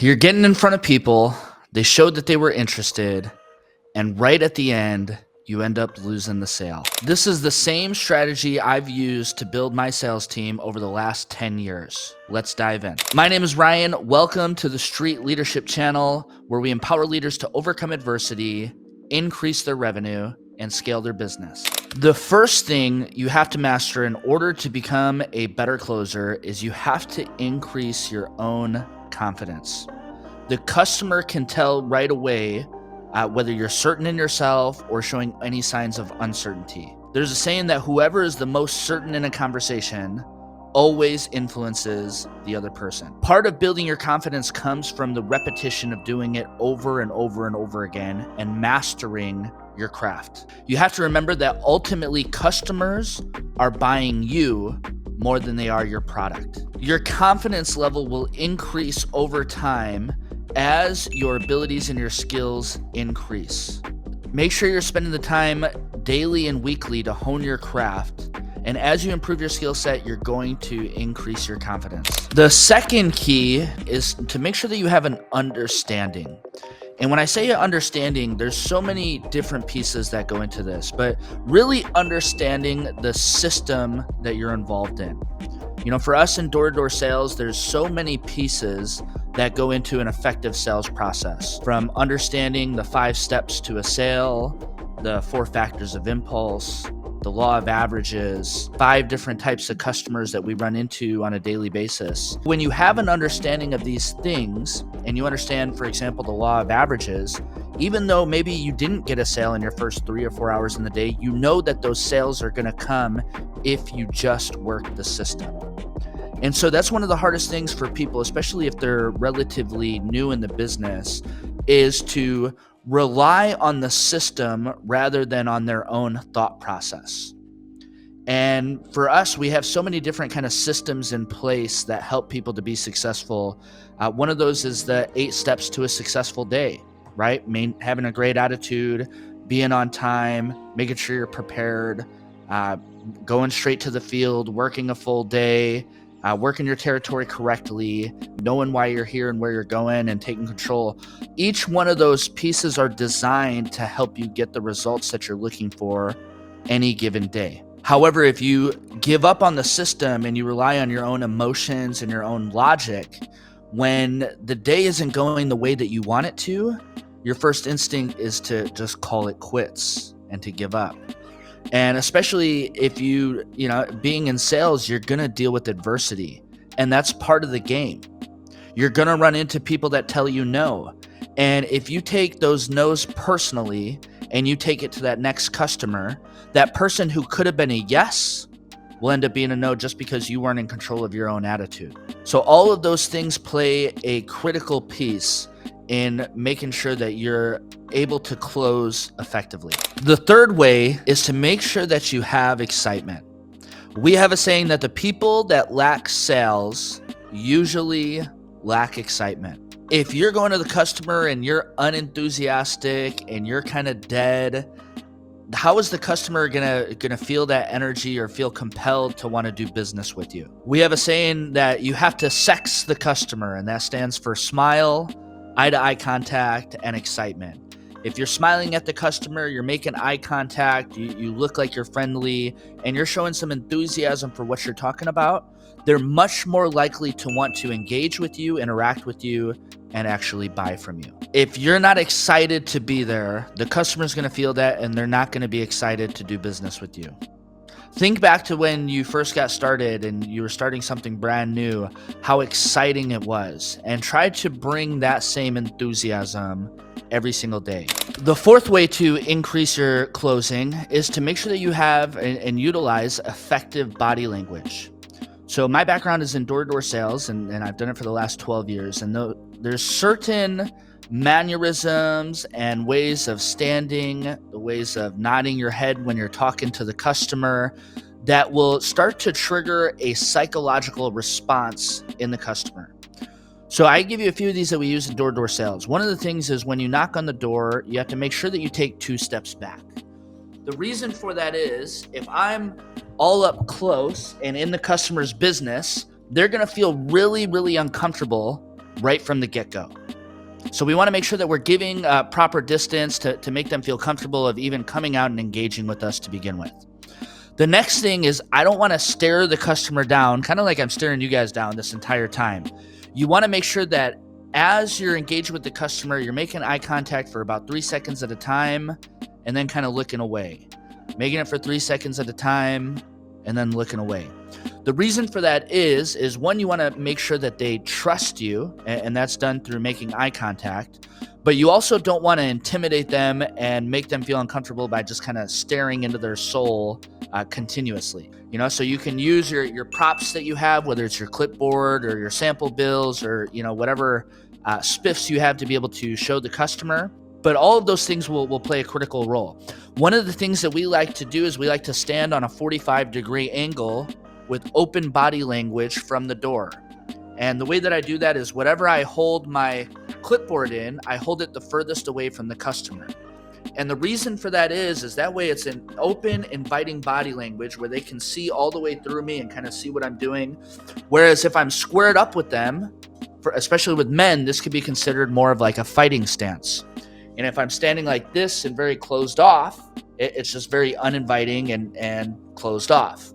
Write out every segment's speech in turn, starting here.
You're getting in front of people, they showed that they were interested, and right at the end, you end up losing the sale. This is the same strategy I've used to build my sales team over the last 10 years. Let's dive in. My name is Ryan. Welcome to the Street Leadership Channel, where we empower leaders to overcome adversity, increase their revenue, and scale their business. The first thing you have to master in order to become a better closer is you have to increase your own confidence. The customer can tell right away whether you're certain in yourself or showing any signs of uncertainty. There's a saying that whoever is the most certain in a conversation always influences the other person. Part of building your confidence comes from the repetition of doing it over and over and over again and mastering your craft. You have to remember that ultimately customers are buying you more than they are your product. Your confidence level will increase over time as your abilities and your skills increase. Make sure you're spending the time daily and weekly to hone your craft. And as you improve your skill set, you're going to increase your confidence. The second key is to make sure that you have an understanding. And when I say understanding, there's so many different pieces that go into this, but really understanding the system that you're involved in. You know, for us in door-to-door sales, there's so many pieces that go into an effective sales process, from understanding the 5 steps to a sale, the 4 factors of impulse, the law of averages, 5 different types of customers that we run into on a daily basis. When you have an understanding of these things, and you understand, for example, the law of averages, even though maybe you didn't get a sale in your first 3 or 4 hours in the day, you know that those sales are going to come if you just work the system. And so that's one of the hardest things for people, especially if they're relatively new in the business, is to rely on the system rather than on their own thought process. And for us, we have so many different kind of systems in place that help people to be successful. One of those is the 8 steps to a successful day, right? Having a great attitude, being on time, making sure you're prepared, going straight to the field, working a full day, working your territory correctly, knowing why you're here and where you're going, and taking control. Each one of those pieces are designed to help you get the results that you're looking for any given day. However, if you give up on the system and you rely on your own emotions and your own logic, when the day isn't going the way that you want it to, your first instinct is to just call it quits and to give up. And especially if being in sales, you're going to deal with adversity, and that's part of the game. You're going to run into people that tell you no. And if you take those no's personally and you take it to that next customer, that person who could have been a yes will end up being a no just because you weren't in control of your own attitude. So all of those things play a critical piece in making sure that you're able to close effectively. The third way is to make sure that you have excitement. We have a saying that the people that lack sales usually lack excitement. If you're going to the customer and you're unenthusiastic and you're kind of dead, how is the customer gonna feel that energy or feel compelled to want to do business with you? We have a saying that you have to sex the customer, and that stands for smile, eye-to-eye contact, and excitement. If you're smiling at the customer, you're making eye contact, you look like you're friendly, and you're showing some enthusiasm for what you're talking about, they're much more likely to want to engage with you, interact with you, and actually buy from you. If you're not excited to be there, the customer's going to feel that, and they're not going to be excited to do business with you. Think back to when you first got started and you were starting something brand new, how exciting it was, and try to bring that same enthusiasm every single day. The fourth way to increase your closing is to make sure that you have and utilize effective body language. So my background is in door-to-door sales, and I've done it for the last 12 years. And there's certain mannerisms and ways of standing, the ways of nodding your head when you're talking to the customer, that will start to trigger a psychological response in the customer. So I give you a few of these that we use in door-to-door sales. One of the things is when you knock on the door, you have to make sure that you take 2 steps back. The reason for that is if I'm all up close and in the customer's business, they're going to feel really, really uncomfortable right from the get-go. So we want to make sure that we're giving proper distance to make them feel comfortable of even coming out and engaging with us to begin with. The next thing is I don't want to stare the customer down, kind of like I'm staring you guys down this entire time. You want to make sure that as you're engaged with the customer, you're making eye contact for about 3 seconds at a time and then kind of looking away. Making it for 3 seconds at a time and then looking away. The reason for that is one, you want to make sure that they trust you, and that's done through making eye contact. But you also don't want to intimidate them and make them feel uncomfortable by just kind of staring into their soul continuously. So you can use your props that you have, whether it's your clipboard or your sample bills or whatever spiffs you have to be able to show the customer. But all of those things will play a critical role. One of the things that we like to do is we like to stand on a 45-degree angle with open body language from the door. And the way that I do that is whatever I hold my clipboard in, I hold it the furthest away from the customer. And the reason for that is that way it's an open, inviting body language where they can see all the way through me and kind of see what I'm doing. Whereas if I'm squared up with them, especially with men, this could be considered more of like a fighting stance. And if I'm standing like this and very closed off, it's just very uninviting and closed off.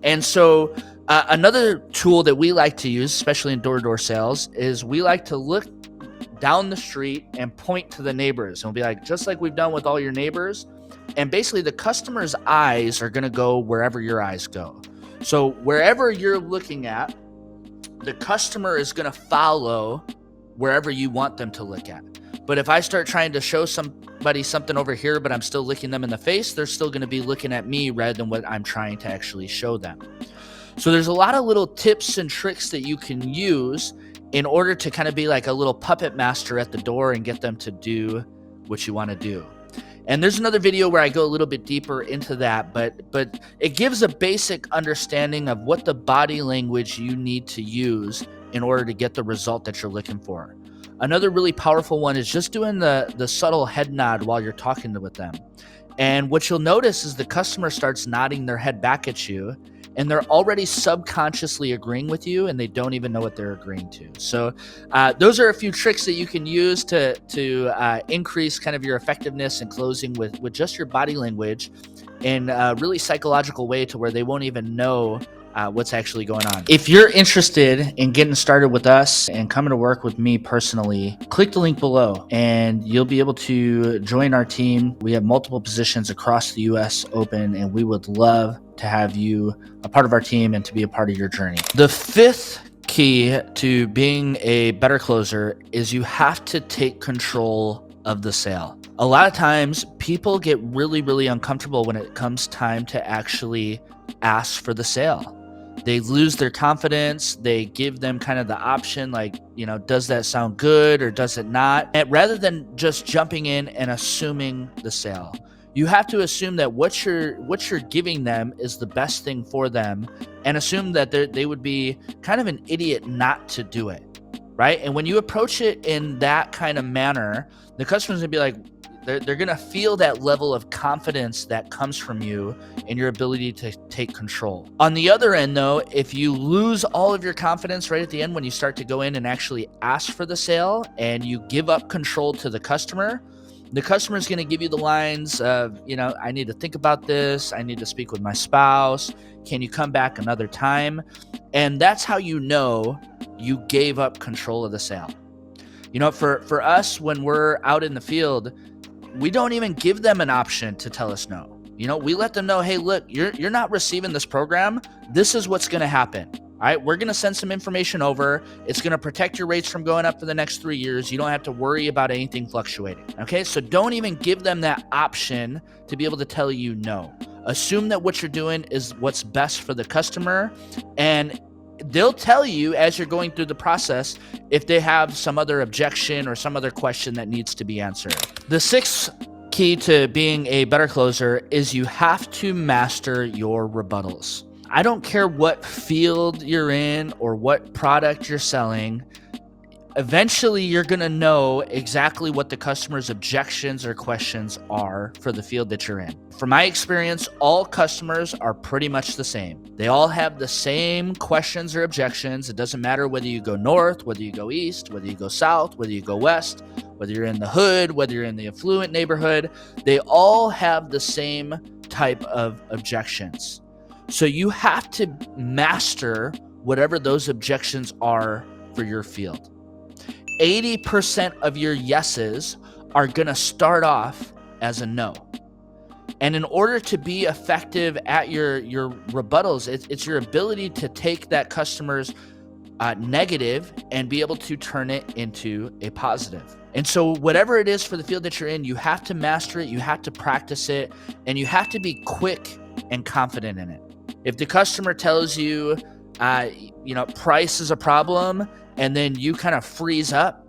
And so another tool that we like to use, especially in door-to-door sales, is we like to look down the street and point to the neighbors. And we'll be like, just like we've done with all your neighbors. And basically the customer's eyes are going to go wherever your eyes go. So wherever you're looking at, the customer is going to follow wherever you want them to look at. But if I start trying to show somebody something over here, but I'm still looking them in the face, they're still going to be looking at me rather than what I'm trying to actually show them. So there's a lot of little tips and tricks that you can use in order to kind of be like a little puppet master at the door and get them to do what you want to do. And there's another video where I go a little bit deeper into that, but it gives a basic understanding of what the body language you need to use in order to get the result that you're looking for. Another really powerful one is just doing the subtle head nod while you're talking with them. And what you'll notice is the customer starts nodding their head back at you, and they're already subconsciously agreeing with you, and they don't even know what they're agreeing to. So those are a few tricks that you can use to increase kind of your effectiveness in closing with just your body language in a really psychological way to where they won't even know what's actually going on. If you're interested in getting started with us and coming to work with me personally, click the link below and you'll be able to join our team. We have multiple positions across the US open, and we would love to have you a part of our team and to be a part of your journey. The fifth key to being a better closer is you have to take control of the sale. A lot of times people get really, really uncomfortable when it comes time to actually ask for the sale. They lose their confidence. They give them kind of the option like, does that sound good or does it not? And rather than just jumping in and assuming the sale, you have to assume that what you're giving them is the best thing for them, and assume that they would be kind of an idiot not to do it, right? And when you approach it in that kind of manner, the customer's gonna be like, they're going to feel that level of confidence that comes from you and your ability to take control. On the other end, though, if you lose all of your confidence right at the end when you start to go in and actually ask for the sale and you give up control to the customer is going to give you the lines of, I need to think about this. I need to speak with my spouse. Can you come back another time? And that's how you know you gave up control of the sale. For us, when we're out in the field, we don't even give them an option to tell us no. We let them know, hey, look, you're not receiving this program. This is what's going to happen. All right, we're going to send some information over. It's going to protect your rates from going up for the next 3 years. You don't have to worry about anything fluctuating. Okay, so don't even give them that option to be able to tell you no. Assume that what you're doing is what's best for the customer, and they'll tell you as you're going through the process if they have some other objection or some other question that needs to be answered. The sixth key to being a better closer is you have to master your rebuttals. I don't care what field you're in or what product you're selling. Eventually, you're going to know exactly what the customer's objections or questions are for the field that you're in. From my experience, all customers are pretty much the same. They all have the same questions or objections. It doesn't matter whether you go north, whether you go east, whether you go south, whether you go west, whether you're in the hood, whether you're in the affluent neighborhood. They all have the same type of objections. So you have to master whatever those objections are for your field. 80% of your yeses are going to start off as a no. And in order to be effective at your rebuttals, it's your ability to take that customer's negative and be able to turn it into a positive. And so whatever it is for the field that you're in, you have to master it, you have to practice it, and you have to be quick and confident in it. If the customer tells you, price is a problem, and then you kind of freeze up,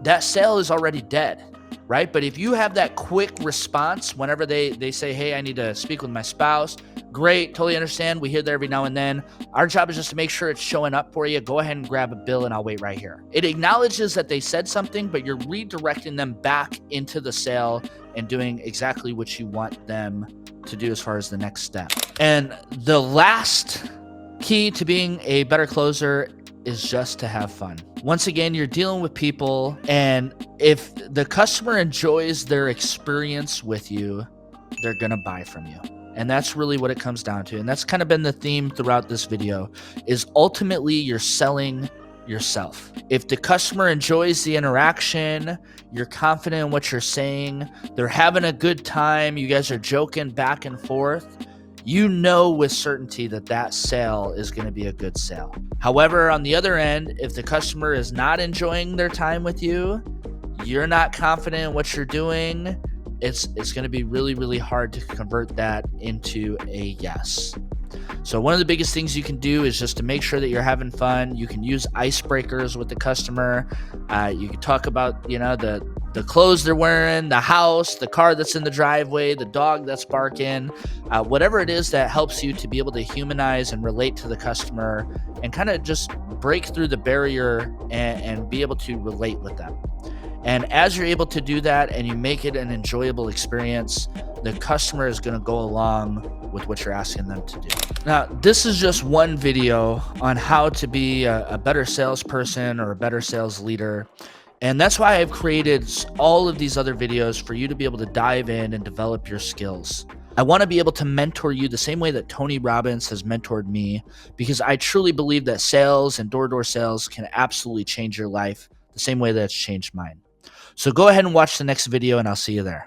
that sale is already dead, right? But if you have that quick response whenever they say, hey, I need to speak with my spouse, great, totally understand. We hear that every now and then. Our job is just to make sure it's showing up for you. Go ahead and grab a bill and I'll wait right here. It acknowledges that they said something, but you're redirecting them back into the sale and doing exactly what you want them to do as far as the next step. And the last key to being a better closer is just to have fun. Once again, you're dealing with people, and if the customer enjoys their experience with you, they're gonna buy from you. And that's really what it comes down to. And that's kind of been the theme throughout this video, is ultimately you're selling yourself. If the customer enjoys the interaction, you're confident in what you're saying, they're having a good time, you guys are joking back and forth, you know with certainty that that sale is going to be a good sale. However, on the other end, if the customer is not enjoying their time with you, you're not confident in what you're doing, it's going to be really, really hard to convert that into a yes. So one of the biggest things you can do is just to make sure that you're having fun. You can use icebreakers with the customer. You can talk about, the clothes they're wearing, the house, the car that's in the driveway, the dog that's barking, whatever it is that helps you to be able to humanize and relate to the customer and kind of just break through the barrier and be able to relate with them. And as you're able to do that and you make it an enjoyable experience, the customer is going to go along with what you're asking them to do. Now, this is just one video on how to be a better salesperson or a better sales leader. And that's why I've created all of these other videos for you to be able to dive in and develop your skills. I want to be able to mentor you the same way that Tony Robbins has mentored me, because I truly believe that sales and door-to-door sales can absolutely change your life the same way that it's changed mine. So go ahead and watch the next video, and I'll see you there.